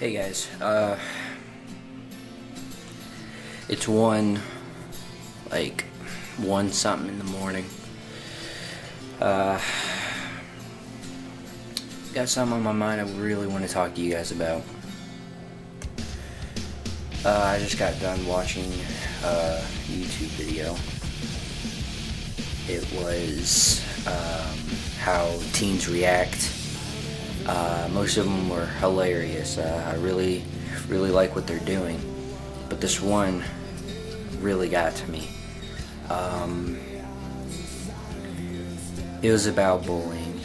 Hey guys, it's one something in the morning. Got something on my mind I really want to talk to you guys about. I just got done watching a YouTube video. It was how teens react. Most of them were hilarious. I really like what they're doing, but this one really got to me. It was about bullying,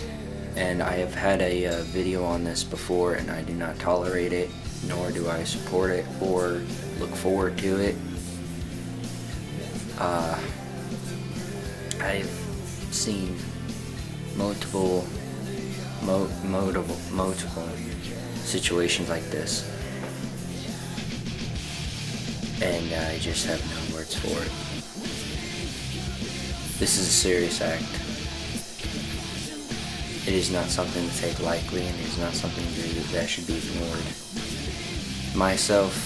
and I have had a video on this before, and I do not tolerate it, nor do I support it or look forward to it. I've seen multiple situations like this, and I just have no words for it. This is a serious act. It is not something to take lightly, and it is not something that should be ignored. Myself,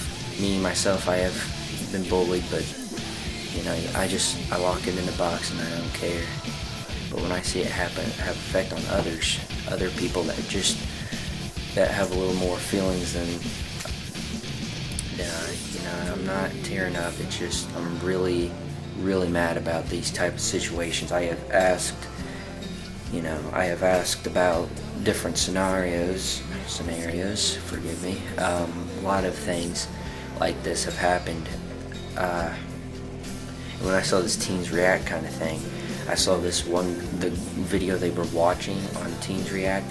I have been bullied, but I lock it in a box and I don't care. But when I see it have effect on other people that have a little more feelings than, I'm not tearing up. It's just I'm really mad about these type of situations. I have asked about different scenarios. Forgive me. A lot of things like this have happened. When I saw this Teens React kind of thing, I saw the video they were watching on Teens React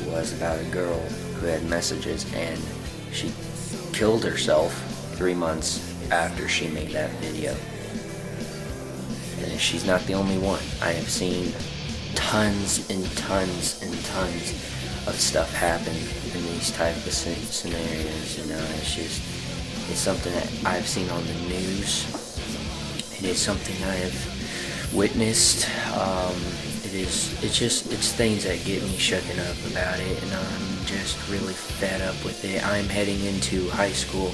was about a girl who had messages, and she killed herself 3 months after she made that video. And she's not the only one. I have seen tons and tons and tons of stuff happen in these type of scenarios. It's something that I've seen on the news. It is something I have witnessed. It's things that get me shaken up about it, and I'm just really fed up with it. I'm heading into high school,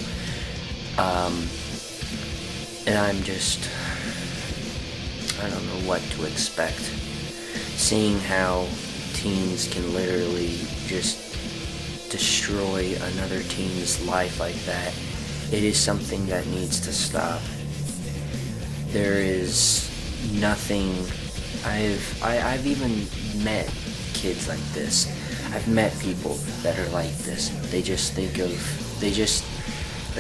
and I don't know what to expect. Seeing how teens can literally just destroy another teen's life like that, it is something that needs to stop. There is nothing. I've even met kids like this. I've met people that are like this. They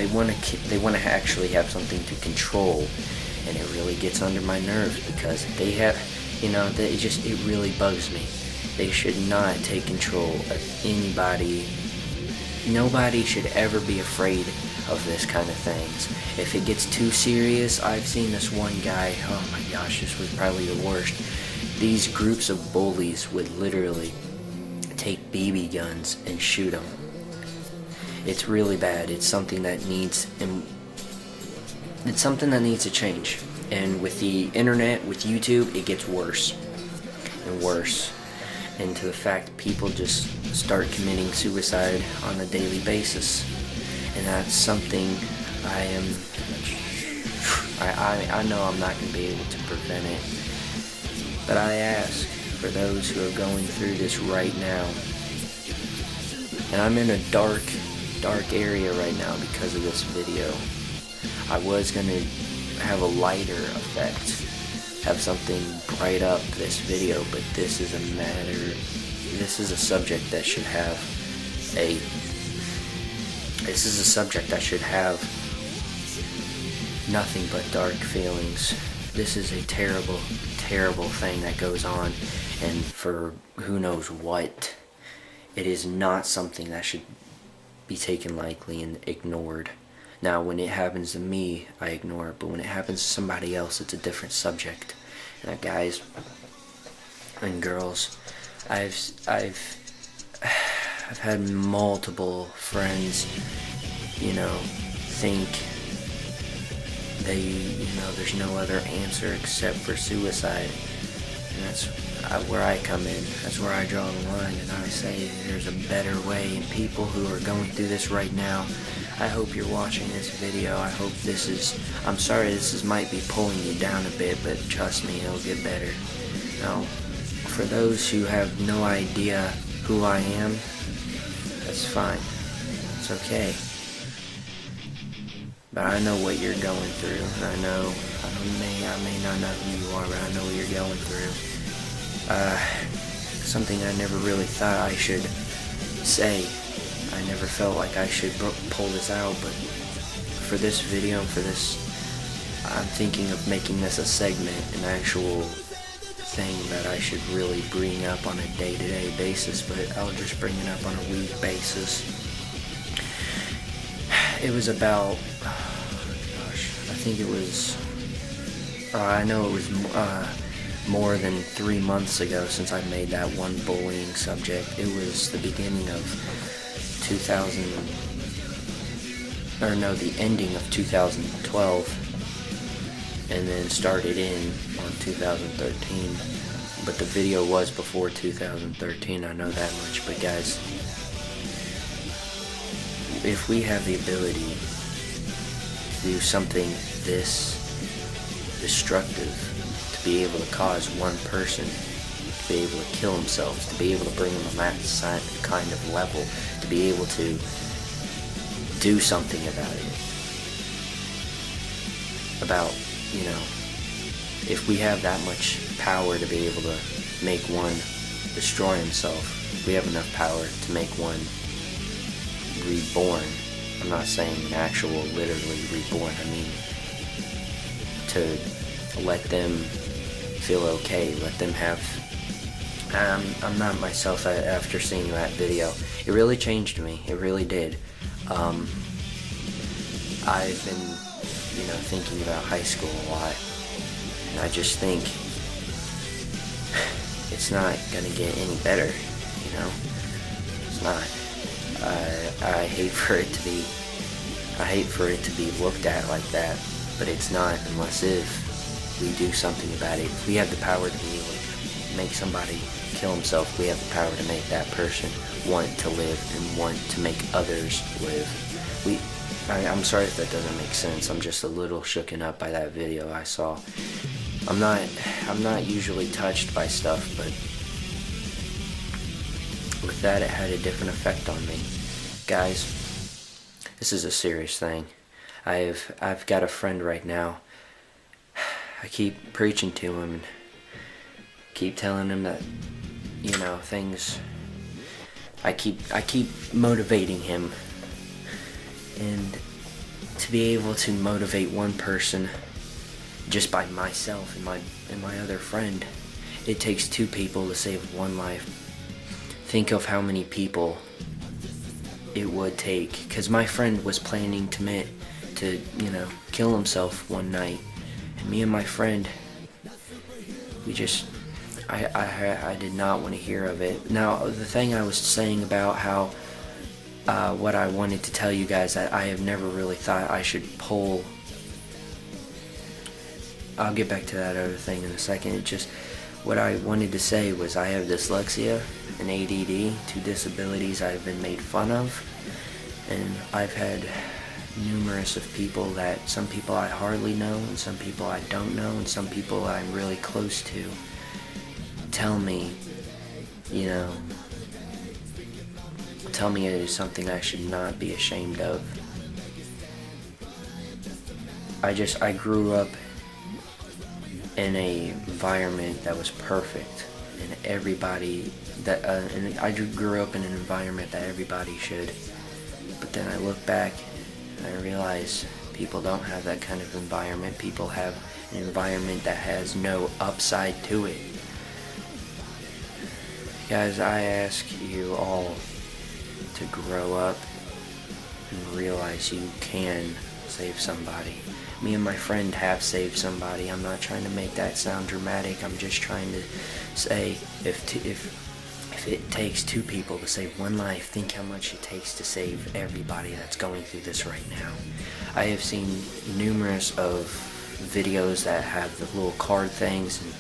want to actually have something to control, and it really gets under my nerves because it really bugs me. They should not take control of anybody. Nobody should ever be afraid of this kind of things. If it gets too serious, I've seen this one guy, oh my gosh, this was probably the worst. These groups of bullies would literally take BB guns and shoot them. It's really bad. It's something that needs to change. And with the internet, with YouTube, it gets worse and worse. And to the fact people just start committing suicide on a daily basis. And that's something I know I'm not going to be able to prevent it. But I ask for those who are going through this right now. And I'm in a dark area right now because of this video. I was going to have a lighter effect, have something bright up this video, but this is a subject that should have nothing but dark feelings. This is a terrible thing that goes on, and for who knows what. It is not something that should be taken lightly and ignored. Now, when it happens to me, I ignore it, but when it happens to somebody else, it's a different subject. And guys and girls, I've had multiple friends, think there's no other answer except for suicide. And where I come in. That's where I draw the line, and I say there's a better way. And people who are going through this right now, I hope you're watching this video. I hope this is, I'm sorry might be pulling you down a bit, but trust me, it'll get better. Now, for those who have no idea who I am, that's fine. It's okay. But I know what you're going through. I may not know who you are, but I know what you're going through. Something I never really thought I should say. I never felt like I should pull this out, but for this video, I'm thinking of making this a segment, an actual thing that I should really bring up on a day-to-day basis, but I'll just bring it up on a week basis. It was about, I know it was more than 3 months ago since I made that one bullying subject. It was the beginning of the ending of 2012, and then started in on 2013. But the video was before 2013, I know that much. But guys, if we have the ability to do something this destructive, to be able to cause one person to be able to kill themselves, to be able to bring them on that kind of level, to be able to do something about it, if we have that much power to be able to make one destroy himself, we have enough power to make one reborn. I'm not saying an actual literally reborn, I mean to let them feel okay, let them have, I'm not myself after seeing that video. It really changed me, it really did. I've been, thinking about high school a lot, and I just think it's not gonna get any better, It's not. I hate for it to be looked at like that, but it's not, unless if we do something about it. If we have the power to be able to make somebody kill himself, we have the power to make that person want to live and want to make others live. I'm sorry if that doesn't make sense. I'm just a little shooken up by that video I saw. I'm not usually touched by stuff, but with that, it had a different effect on me. Guys, this is a serious thing. I've got a friend right now. I keep preaching to him and keep telling him that, things. I keep motivating him, and to be able to motivate one person just by myself and my other friend, it takes 2 people to save one life. Think of how many people it would take, because my friend was planning to kill himself one night, and me and my friend, I did not want to hear of it. Now, the thing I was saying about how what I wanted to tell you guys, that I have never really thought I should pull. I'll get back to that other thing in a second. What I wanted to say was I have dyslexia and ADD, 2 disabilities I've been made fun of, and I've had numerous of people that, some people I hardly know, and some people I don't know, and some people I'm really close to, tell me it is something I should not be ashamed of. I grew up in a environment that was perfect, and and I grew up in an environment that everybody should. But then I look back and I realize people don't have that kind of environment. People have an environment that has no upside to it. Guys, I ask you all to grow up and realize you can save somebody. Me and my friend have saved somebody. I'm not trying to make that sound dramatic. I'm just trying to say, if it takes 2 people to save one life, think how much it takes to save everybody that's going through this right now. I have seen numerous of videos that have the little card things, and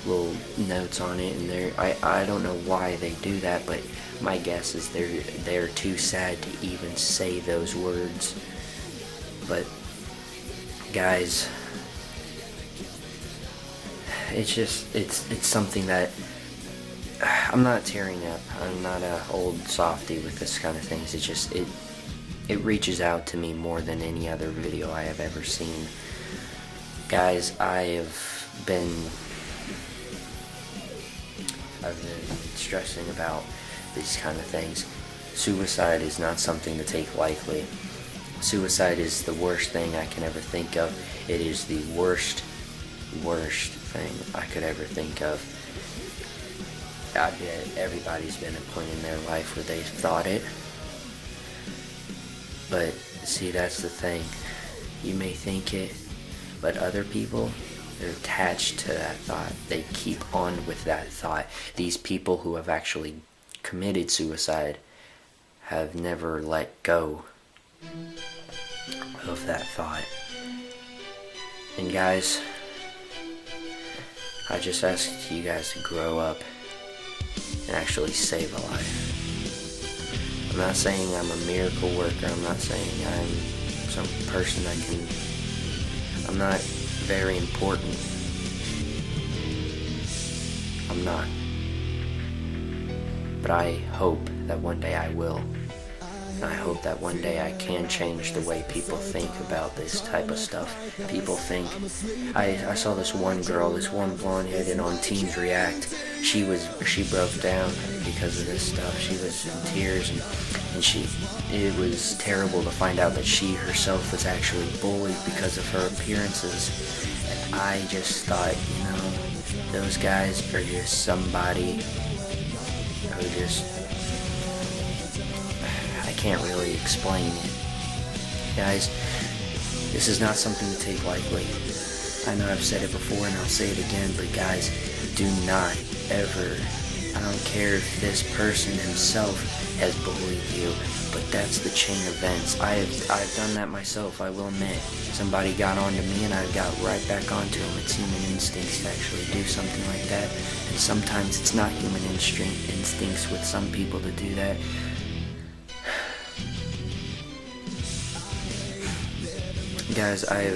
little notes on it, and I don't know why they do that, but my guess is they're too sad to even say those words. But guys, it's something that I'm not tearing up. I'm not a old softy with this kind of things. It reaches out to me more than any other video I have ever seen. Guys, I've been stressing about these kind of things. Suicide is not something to take lightly. Suicide is the worst thing I can ever think of. It is the worst thing I could ever think of. I bet everybody's been at a point in their life where they've thought it. But see, that's the thing. You may think it, but other people, they're attached to that thought. They keep on with that thought. These people who have actually committed suicide have never let go of that thought. And guys, I just ask you guys to grow up and actually save a life. I'm not saying I'm a miracle worker. I'm not saying I'm some person that can... I'm not very important. I'm not. But I hope that one day I will. And I hope that one day I can change the way people think about this type of stuff. People think... I saw this one girl, this one blonde-headed on Teens React. She broke down because of this stuff. She was in tears, and it was terrible to find out that she herself was actually bullied because of her appearances. And I just thought, those guys are just somebody who just... I can't really explain it. Guys, this is not something to take lightly. I know I've said it before and I'll say it again, but guys, do not ever... I don't care if this person himself has bullied you, but that's the chain of events. I've done that myself, I will admit. Somebody got onto me and I got right back onto them. It's human instincts to actually do something like that. And sometimes it's not human instincts with some people to do that. Guys, I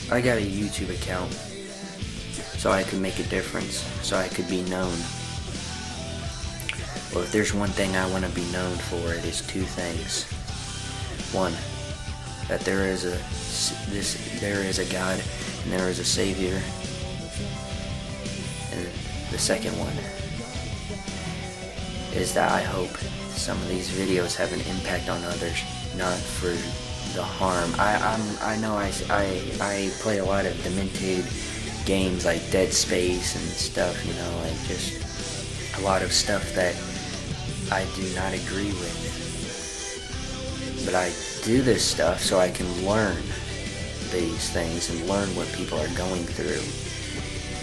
got a YouTube account so I could make a difference, so I could be known. Well, if there's one thing I want to be known for, it is two things. One, that there is a God and there is a Savior. And the second one is that I hope some of these videos have an impact on others, not for the harm. I know I play a lot of demented games like Dead Space and stuff, like just a lot of stuff that I do not agree with. But I do this stuff so I can learn these things and learn what people are going through.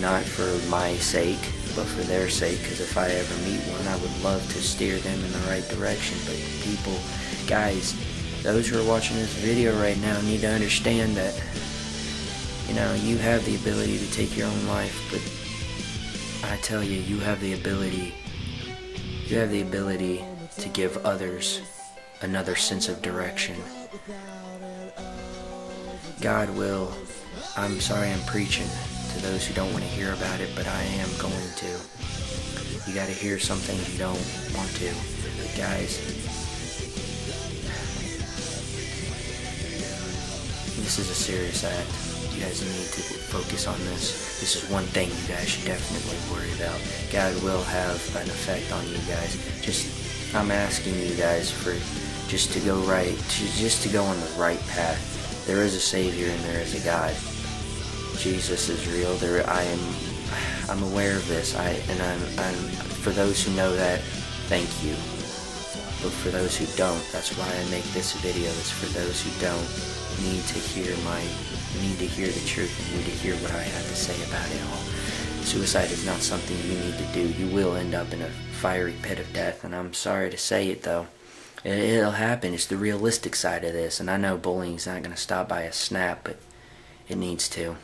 Not for my sake, but for their sake, because if I ever meet one, I would love to steer them in the right direction. But people, guys, those who are watching this video right now need to understand that, you have the ability to take your own life, but I tell you, you have the ability to give others another sense of direction. God will. I'm sorry I'm preaching to those who don't want to hear about it, but I am going to. You gotta hear some things you don't want to. But guys, this is a serious act. You guys need to focus on this. This is one thing you guys should definitely worry about. God will have an effect on you guys. I'm asking you guys just to go right, just to go on the right path. There is a Savior and there is a God. Jesus is real. I'm aware of this. I'm for those who know that, thank you. But for those who don't, that's why I make this video. It's for those who don't need to hear the truth and need to hear what I have to say about it all. Suicide is not something you need to do. You will end up in a fiery pit of death, and I'm sorry to say it though. It'll happen. It's the realistic side of this, and I know bullying's not going to stop by a snap, but it needs to.